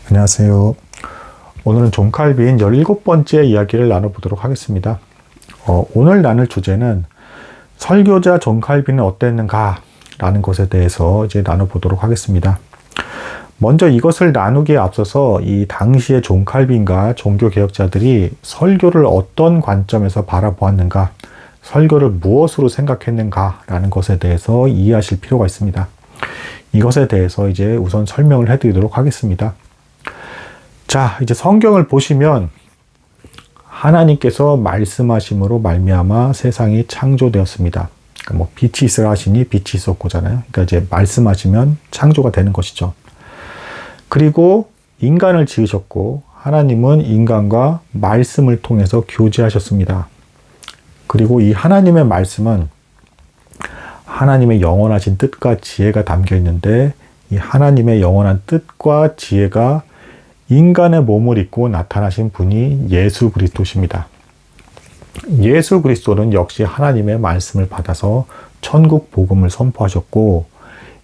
안녕하세요. 오늘은 존 칼빈 17번째 이야기를 나눠보도록 하겠습니다. 오늘 나눌 주제는 설교자 존 칼빈은 어땠는가 라는 것에 대해서 이제 나눠보도록 하겠습니다. 먼저 이것을 나누기에 앞서서 이 당시의 존 칼빈과 종교개혁자들이 설교를 어떤 관점에서 바라보았는가, 설교를 무엇으로 생각했는가 라는 것에 대해서 이해하실 필요가 있습니다. 이것에 대해서 이제 우선 설명을 해드리도록 하겠습니다. 자, 이제 성경을 보시면 하나님께서 말씀하심으로 말미암아 세상이 창조되었습니다. 그러니까 뭐 빛이 있으라 하시니 빛이 있었고잖아요. 그러니까 이제 말씀하시면 창조가 되는 것이죠. 그리고 인간을 지으셨고 하나님은 인간과 말씀을 통해서 교제하셨습니다. 그리고 이 하나님의 말씀은 하나님의 영원하신 뜻과 지혜가 담겨 있는데, 이 하나님의 영원한 뜻과 지혜가 인간의 몸을 입고 나타나신 분이 예수 그리스도십니다. 예수 그리스도는 역시 하나님의 말씀을 받아서 천국 복음을 선포하셨고,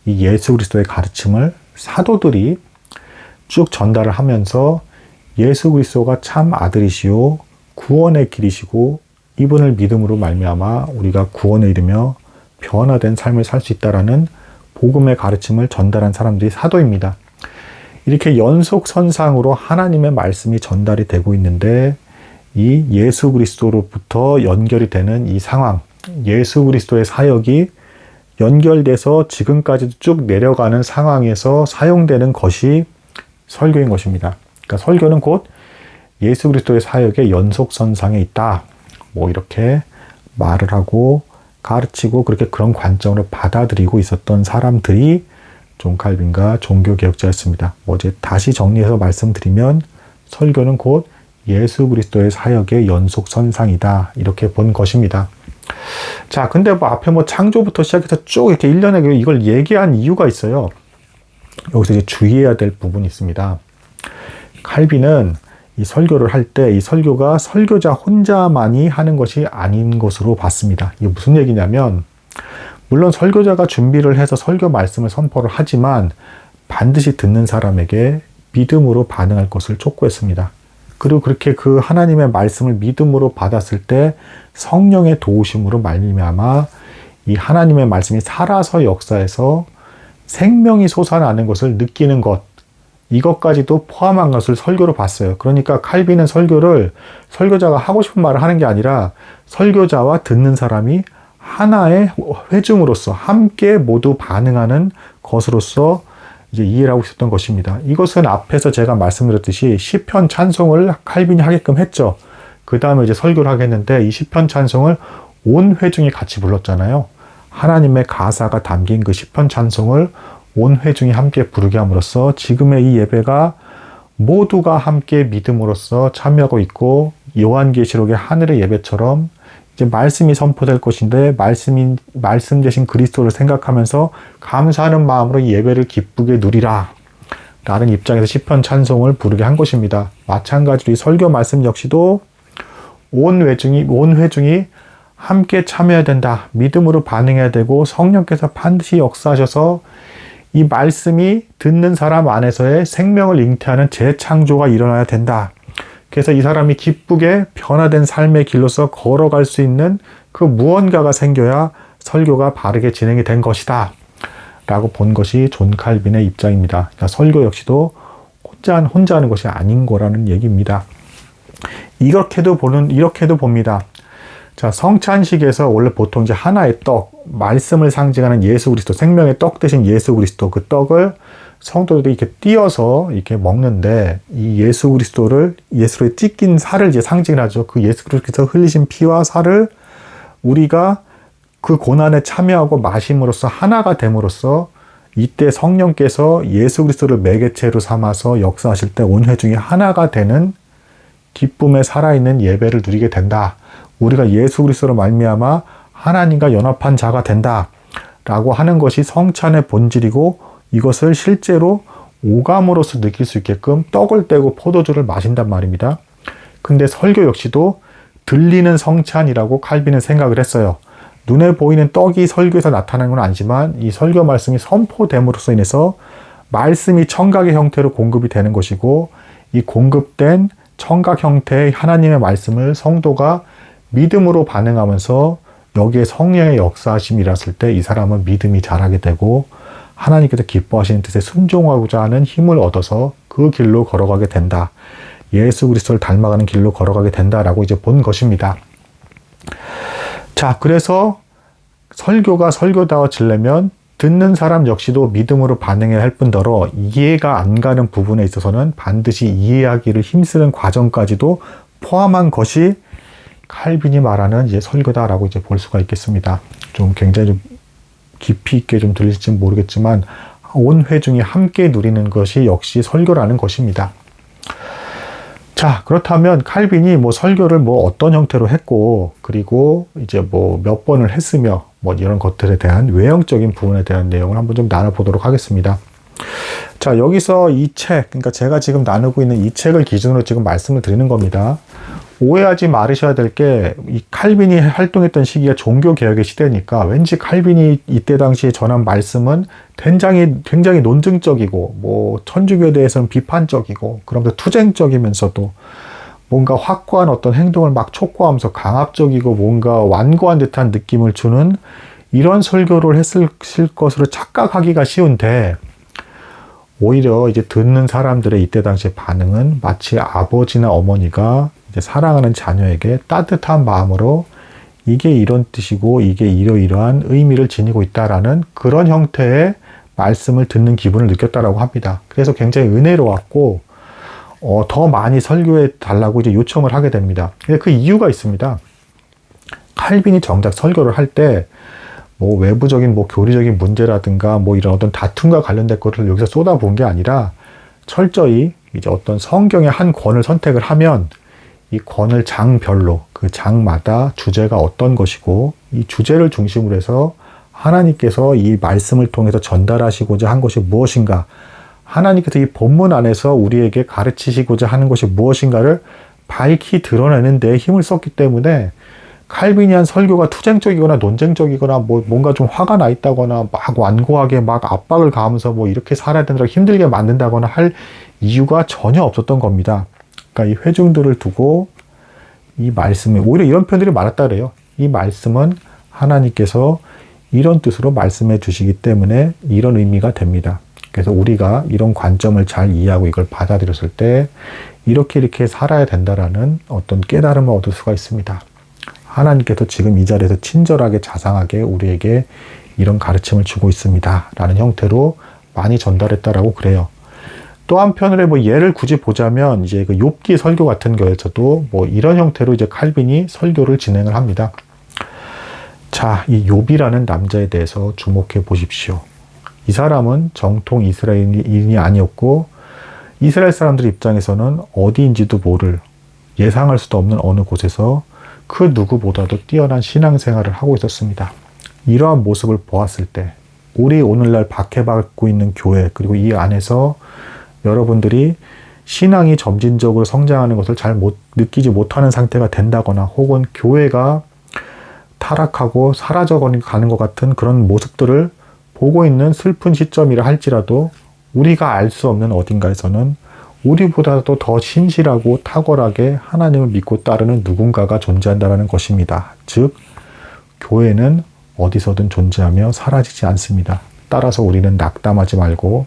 이 예수 그리스도의 가르침을 사도들이 쭉 전달을 하면서 예수 그리스도가 참 아들이시요 구원의 길이시고 이분을 믿음으로 말미암아 우리가 구원에 이르며 변화된 삶을 살 수 있다라는 복음의 가르침을 전달한 사람들이 사도입니다. 이렇게 연속선상으로 하나님의 말씀이 전달이 되고 있는데, 이 예수 그리스도로부터 연결이 되는 이 상황, 예수 그리스도의 사역이 연결돼서 지금까지도 쭉 내려가는 상황에서 사용되는 것이 설교인 것입니다. 그러니까 설교는 곧 예수 그리스도의 사역의 연속선상에 있다, 뭐 이렇게 말을 하고 가르치고 그렇게 그런 관점으로 받아들이고 있었던 사람들이 존 칼빈과 종교개혁자였습니다. 이제 다시 정리해서 말씀드리면 설교는 곧 예수 그리스도의 사역의 연속선상이다, 이렇게 본 것입니다. 자, 근데 앞에 창조부터 시작해서 쭉 이렇게 일련의 이걸 얘기한 이유가 있어요. 여기서 이제 주의해야 될 부분이 있습니다. 칼빈은 이 설교를 할 때 이 설교가 설교자 혼자만이 하는 것이 아닌 것으로 봤습니다. 이게 무슨 얘기냐면, 물론 설교자가 준비를 해서 설교 말씀을 선포를 하지만 반드시 듣는 사람에게 믿음으로 반응할 것을 촉구했습니다. 그리고 그렇게 그 하나님의 말씀을 믿음으로 받았을 때 성령의 도우심으로 말미암아 이 하나님의 말씀이 살아서 역사해서 생명이 솟아나는 것을 느끼는 것, 이것까지도 포함한 것을 설교로 봤어요. 그러니까 칼빈은 설교를 설교자가 하고 싶은 말을 하는 게 아니라 설교자와 듣는 사람이 하나의 회중으로서 함께 모두 반응하는 것으로서 이제 이해를 하고 있었던 것입니다. 이것은 앞에서 제가 말씀드렸듯이 시편 찬송을 칼빈이 하게끔 했죠. 그 다음에 이제 설교를 하겠는데, 이 시편 찬송을 온 회중이 같이 불렀잖아요. 하나님의 가사가 담긴 그 시편 찬송을 온 회중이 함께 부르게 함으로써 지금의 이 예배가 모두가 함께 믿음으로써 참여하고 있고, 요한계시록의 하늘의 예배처럼 이제 말씀이 선포될 것인데 말씀 되신 그리스도를 생각하면서 감사하는 마음으로 이 예배를 기쁘게 누리라 라는 입장에서 시편 찬송을 부르게 한 것입니다. 마찬가지로 이 설교 말씀 역시도 온 회중이 함께 참여해야 된다, 믿음으로 반응해야 되고 성령께서 반드시 역사하셔서 이 말씀이 듣는 사람 안에서의 생명을 잉태하는 재창조가 일어나야 된다. 그래서 이 사람이 기쁘게 변화된 삶의 길로서 걸어갈 수 있는 그 무언가가 생겨야 설교가 바르게 진행이 된 것이다 라고 본 것이 존 칼빈의 입장입니다. 그러니까 설교 역시도 혼자 하는 것이 아닌 거라는 얘기입니다. 이렇게도 봅니다. 자, 성찬식에서 원래 보통 이제 하나의 떡, 말씀을 상징하는 예수 그리스도, 생명의 떡 대신 예수 그리스도, 그 떡을 성도들이 이렇게 띄어서 이렇게 먹는데, 이 예수 그리스도의 찢긴 살을 이제 상징하죠. 그 예수 그리스도께서 흘리신 피와 살을 우리가 그 고난에 참여하고 마심으로써 하나가 됨으로써 이때 성령께서 예수 그리스도를 매개체로 삼아서 역사하실 때 온 회중이 하나가 되는 기쁨에 살아있는 예배를 누리게 된다. 우리가 예수 그리스도로 말미암아 하나님과 연합한 자가 된다 라고 하는 것이 성찬의 본질이고, 이것을 실제로 오감으로서 느낄 수 있게끔 떡을 떼고 포도주를 마신단 말입니다. 근데 설교 역시도 들리는 성찬이라고 칼빈은 생각을 했어요. 눈에 보이는 떡이 설교에서 나타나는 건 아니지만 이 설교 말씀이 선포됨으로써 인해서 말씀이 청각의 형태로 공급이 되는 것이고, 이 공급된 청각 형태의 하나님의 말씀을 성도가 믿음으로 반응하면서 여기에 성령의 역사하심이 일어났을 때 이 사람은 믿음이 자라게 되고 하나님께서 기뻐하시는 뜻에 순종하고자 하는 힘을 얻어서 그 길로 걸어가게 된다. 예수 그리스도를 닮아가는 길로 걸어가게 된다라고 이제 본 것입니다. 자, 그래서 설교가 설교다워지려면 듣는 사람 역시도 믿음으로 반응해야 할 뿐더러 이해가 안 가는 부분에 있어서는 반드시 이해하기를 힘쓰는 과정까지도 포함한 것이 칼빈이 말하는 이제 설교다라고 이제 볼 수가 있겠습니다. 좀 굉장히 좀 깊이 있게 좀 들릴지 모르겠지만 온 회중이 함께 누리는 것이 역시 설교라는 것입니다. 자, 그렇다면 칼빈이 뭐 설교를 뭐 어떤 형태로 했고, 그리고 이제 뭐 몇 번을 했으며, 뭐 이런 것들에 대한 외형적인 부분에 대한 내용을 한번 좀 나눠보도록 하겠습니다. 자, 여기서 이 책, 그러니까 제가 지금 나누고 있는 이 책을 기준으로 지금 말씀을 드리는 겁니다. 오해하지 말으셔야 될 게, 이 칼빈이 활동했던 시기가 종교개혁의 시대니까 왠지 칼빈이 이때 당시에 전한 말씀은 굉장히 논증적이고, 뭐, 천주교에 대해서는 비판적이고, 그러면서 투쟁적이면서도 뭔가 확고한 어떤 행동을 막 촉구하면서 강압적이고 뭔가 완고한 듯한 느낌을 주는 이런 설교를 했을 것으로 착각하기가 쉬운데, 오히려 이제 듣는 사람들의 이때 당시의 반응은 마치 아버지나 어머니가 이제 사랑하는 자녀에게 따뜻한 마음으로 이게 이런 뜻이고 이게 이러이러한 의미를 지니고 있다라는 그런 형태의 말씀을 듣는 기분을 느꼈다라고 합니다. 그래서 굉장히 은혜로웠고 더 많이 설교해 달라고 이제 요청을 하게 됩니다. 근데 그 이유가 있습니다. 칼빈이 정작 설교를 할 때 뭐 외부적인 뭐 교리적인 문제라든가 뭐 이런 어떤 다툼과 관련된 것을 여기서 쏟아부은 게 아니라 철저히 이제 어떤 성경의 한 권을 선택을 하면 이 권을 장별로 그 장마다 주제가 어떤 것이고 이 주제를 중심으로 해서 하나님께서 이 말씀을 통해서 전달하시고자 한 것이 무엇인가, 하나님께서 이 본문 안에서 우리에게 가르치시고자 하는 것이 무엇인가를 밝히 드러내는 데 힘을 썼기 때문에 칼빈이 한 설교가 투쟁적이거나 논쟁적이거나 뭐 뭔가 좀 화가 나 있다거나 막 완고하게 막 압박을 가하면서 뭐 이렇게 살아야 된다고 힘들게 만든다거나 할 이유가 전혀 없었던 겁니다. 그러니까 이 회중들을 두고 이 말씀이 오히려 이런 표현들이 많았다 그래요. 이 말씀은 하나님께서 이런 뜻으로 말씀해 주시기 때문에 이런 의미가 됩니다. 그래서 우리가 이런 관점을 잘 이해하고 이걸 받아들였을 때 이렇게 살아야 된다라는 어떤 깨달음을 얻을 수가 있습니다. 하나님께서 지금 이 자리에서 친절하게 자상하게 우리에게 이런 가르침을 주고 있습니다. 라는 형태로 많이 전달했다라고 그래요. 또 한편으로 뭐 예를 굳이 보자면 이제 그 욥기 설교 같은 거에서도 뭐 이런 형태로 이제 칼빈이 설교를 진행을 합니다. 자, 이 욥이라는 남자에 대해서 주목해 보십시오. 이 사람은 정통 이스라엘인이 아니었고 이스라엘 사람들 입장에서는 어디인지도 모를, 예상할 수도 없는 어느 곳에서 그 누구보다도 뛰어난 신앙생활을 하고 있었습니다. 이러한 모습을 보았을 때 우리 오늘날 박해받고 있는 교회, 그리고 이 안에서 여러분들이 신앙이 점진적으로 성장하는 것을 잘 느끼지 못하는 상태가 된다거나 혹은 교회가 타락하고 사라져가는 것 같은 그런 모습들을 보고 있는 슬픈 시점이라 할지라도 우리가 알 수 없는 어딘가에서는 우리보다도 더 신실하고 탁월하게 하나님을 믿고 따르는 누군가가 존재한다는 것입니다. 즉, 교회는 어디서든 존재하며 사라지지 않습니다. 따라서 우리는 낙담하지 말고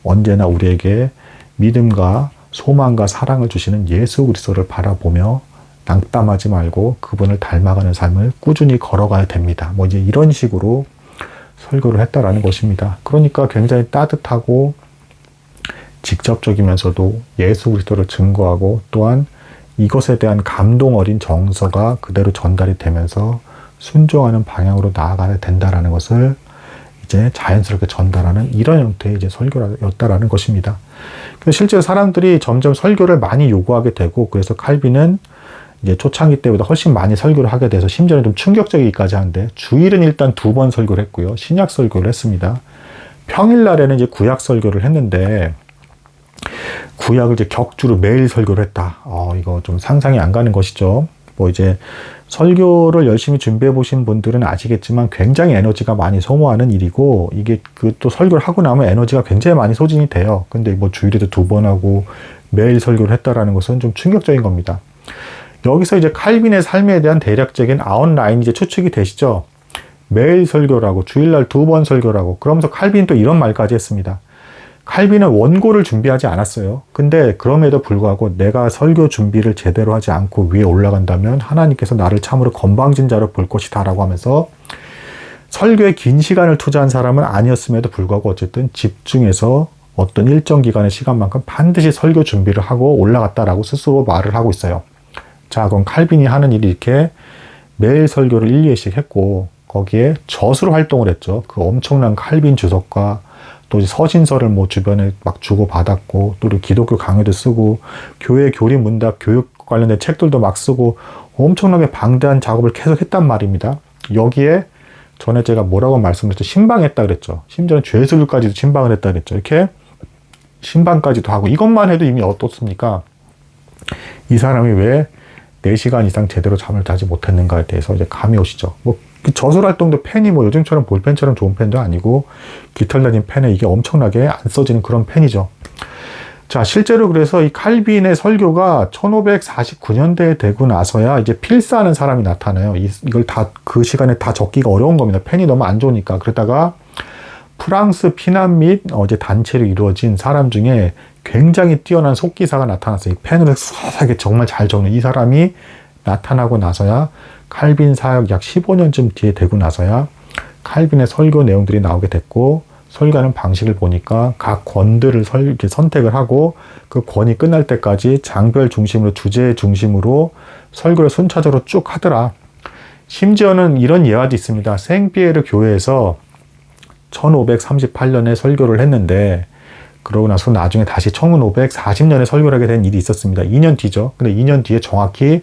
언제나 우리에게 믿음과 소망과 사랑을 주시는 예수 그리스도를 바라보며 낙담하지 말고 그분을 닮아가는 삶을 꾸준히 걸어가야 됩니다. 뭐 이제 이런 식으로 설교를 했다라는 것입니다. 그러니까 굉장히 따뜻하고 직접적이면서도 예수 그리스도를 증거하고 또한 이것에 대한 감동 어린 정서가 그대로 전달이 되면서 순종하는 방향으로 나아가야 된다라는 것을 이제 자연스럽게 전달하는 이런 형태의 이제 설교였다라는 것입니다. 그래서 실제로 사람들이 점점 설교를 많이 요구하게 되고, 그래서 칼빈은 이제 초창기 때보다 훨씬 많이 설교를 하게 돼서 심지어는 좀 충격적이기까지 하는데, 주일은 일단 2번 설교를 했고요. 신약 설교를 했습니다. 평일날에는 이제 구약 설교를 했는데, 구약을 이제 격주로 매일 설교를 했다. 이거 좀 상상이 안 가는 것이죠. 뭐 이제 설교를 열심히 준비해 보신 분들은 아시겠지만 굉장히 에너지가 많이 소모하는 일이고, 이게 그 또 설교를 하고 나면 에너지가 굉장히 많이 소진이 돼요. 근데 뭐 주일에도 2번 하고 매일 설교를 했다라는 것은 좀 충격적인 겁니다. 여기서 이제 칼빈의 삶에 대한 대략적인 아웃라인이 이제 추측이 되시죠. 매일 설교라고, 주일날 2번 설교라고. 그러면서 칼빈이 또 이런 말까지 했습니다. 칼빈은 원고를 준비하지 않았어요. 근데 그럼에도 불구하고 내가 설교 준비를 제대로 하지 않고 위에 올라간다면 하나님께서 나를 참으로 건방진 자로 볼 것이다 라고 하면서, 설교에 긴 시간을 투자한 사람은 아니었음에도 불구하고 어쨌든 집중해서 어떤 일정 기간의 시간만큼 반드시 설교 준비를 하고 올라갔다라고 스스로 말을 하고 있어요. 자, 그럼 칼빈이 하는 일이 이렇게 매일 설교를 1, 2회씩 했고, 거기에 젖으로 활동을 했죠. 그 엄청난 칼빈 주석과 또 서신서를 뭐 주변에 막 주고 받았고, 또 기독교 강의도 쓰고, 교회 교리 문답 교육 관련된 책들도 막 쓰고, 엄청나게 방대한 작업을 계속 했단 말입니다. 여기에 전에 제가 뭐라고 말씀드렸죠? 신방했다 그랬죠. 심지어는 죄수들까지도 신방을 했다 그랬죠. 이렇게 신방까지도 하고, 이것만 해도 이미 어떻습니까? 이 사람이 왜 4시간 이상 제대로 잠을 자지 못했는가에 대해서 이제 감이 오시죠. 뭐 저술 활동도 펜이 뭐 요즘처럼 볼펜처럼 좋은 펜도 아니고, 깃털 달린 펜에 이게 엄청나게 안 써지는 그런 펜이죠. 자, 실제로 그래서 이 칼빈의 설교가 1549년대에 되고 나서야 이제 필사하는 사람이 나타나요. 이걸 다 그 시간에 다 적기가 어려운 겁니다. 펜이 너무 안 좋으니까. 그러다가 프랑스 피난 및 이제 단체로 이루어진 사람 중에 굉장히 뛰어난 속기사가 나타났어요. 이 펜으로 수사하게 정말 잘 적는 이 사람이 나타나고 나서야, 칼빈 사역 약 15년쯤 뒤에 되고 나서야 칼빈의 설교 내용들이 나오게 됐고, 설교하는 방식을 보니까 각 권들을 이렇게 선택을 하고, 그 권이 끝날 때까지 장별 중심으로, 주제 중심으로 설교를 순차적으로 쭉 하더라. 심지어는 이런 예화도 있습니다. 생피에르 교회에서 1538년에 설교를 했는데, 그러고 나서 나중에 다시 1540년에 설교를 하게 된 일이 있었습니다. 2년 뒤죠. 근데 2년 뒤에 정확히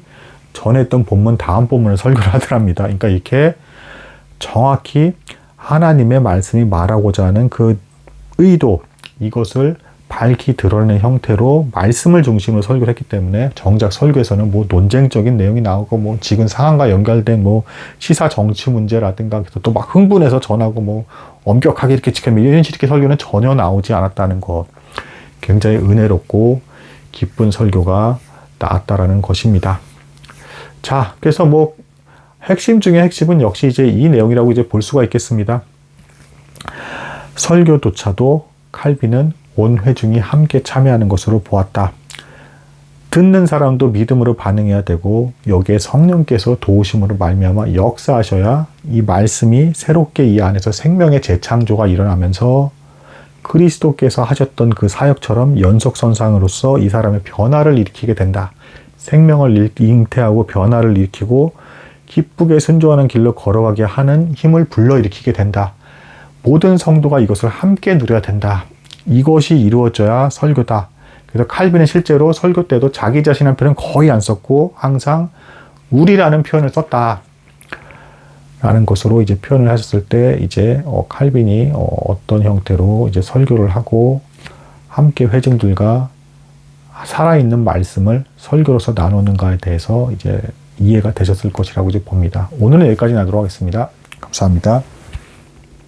전에 했던 본문 다음 본문을 설교를 하더랍니다. 그러니까 이렇게 정확히 하나님의 말씀이 말하고자 하는 그 의도, 이것을 밝히 드러내는 형태로 말씀을 중심으로 설교를 했기 때문에, 정작 설교에서는 뭐 논쟁적인 내용이 나오고, 뭐 지금 상황과 연결된 뭐 시사 정치 문제라든가 또 막 흥분해서 전하고 뭐 엄격하게 이렇게 지켜면 이런 식의 설교는 전혀 나오지 않았다는 것. 굉장히 은혜롭고 기쁜 설교가 나왔다라는 것입니다. 자, 그래서 뭐 핵심 중에 핵심은 역시 이제 이 내용이라고 이제 볼 수가 있겠습니다. 설교조차도 칼빈은 온 회중이 함께 참여하는 것으로 보았다. 듣는 사람도 믿음으로 반응해야 되고, 여기에 성령께서 도우심으로 말미암아 역사하셔야 이 말씀이 새롭게 이 안에서 생명의 재창조가 일어나면서 그리스도께서 하셨던 그 사역처럼 연속선상으로서 이 사람의 변화를 일으키게 된다. 생명을 잉태하고 변화를 일으키고 기쁘게 순종하는 길로 걸어가게 하는 힘을 불러일으키게 된다. 모든 성도가 이것을 함께 누려야 된다. 이것이 이루어져야 설교다. 그래서 칼빈은 실제로 설교 때도 자기 자신한 표현은 거의 안 썼고 항상 우리라는 표현을 썼다. 라는 것으로 이제 표현을 하셨을 때, 이제 칼빈이 어떤 형태로 이제 설교를 하고 함께 회중들과 살아있는 말씀을 설교로서 나누는가에 대해서 이제 이해가 되셨을 것이라고 이제 봅니다. 오늘은 여기까지 나도록 하겠습니다. 감사합니다.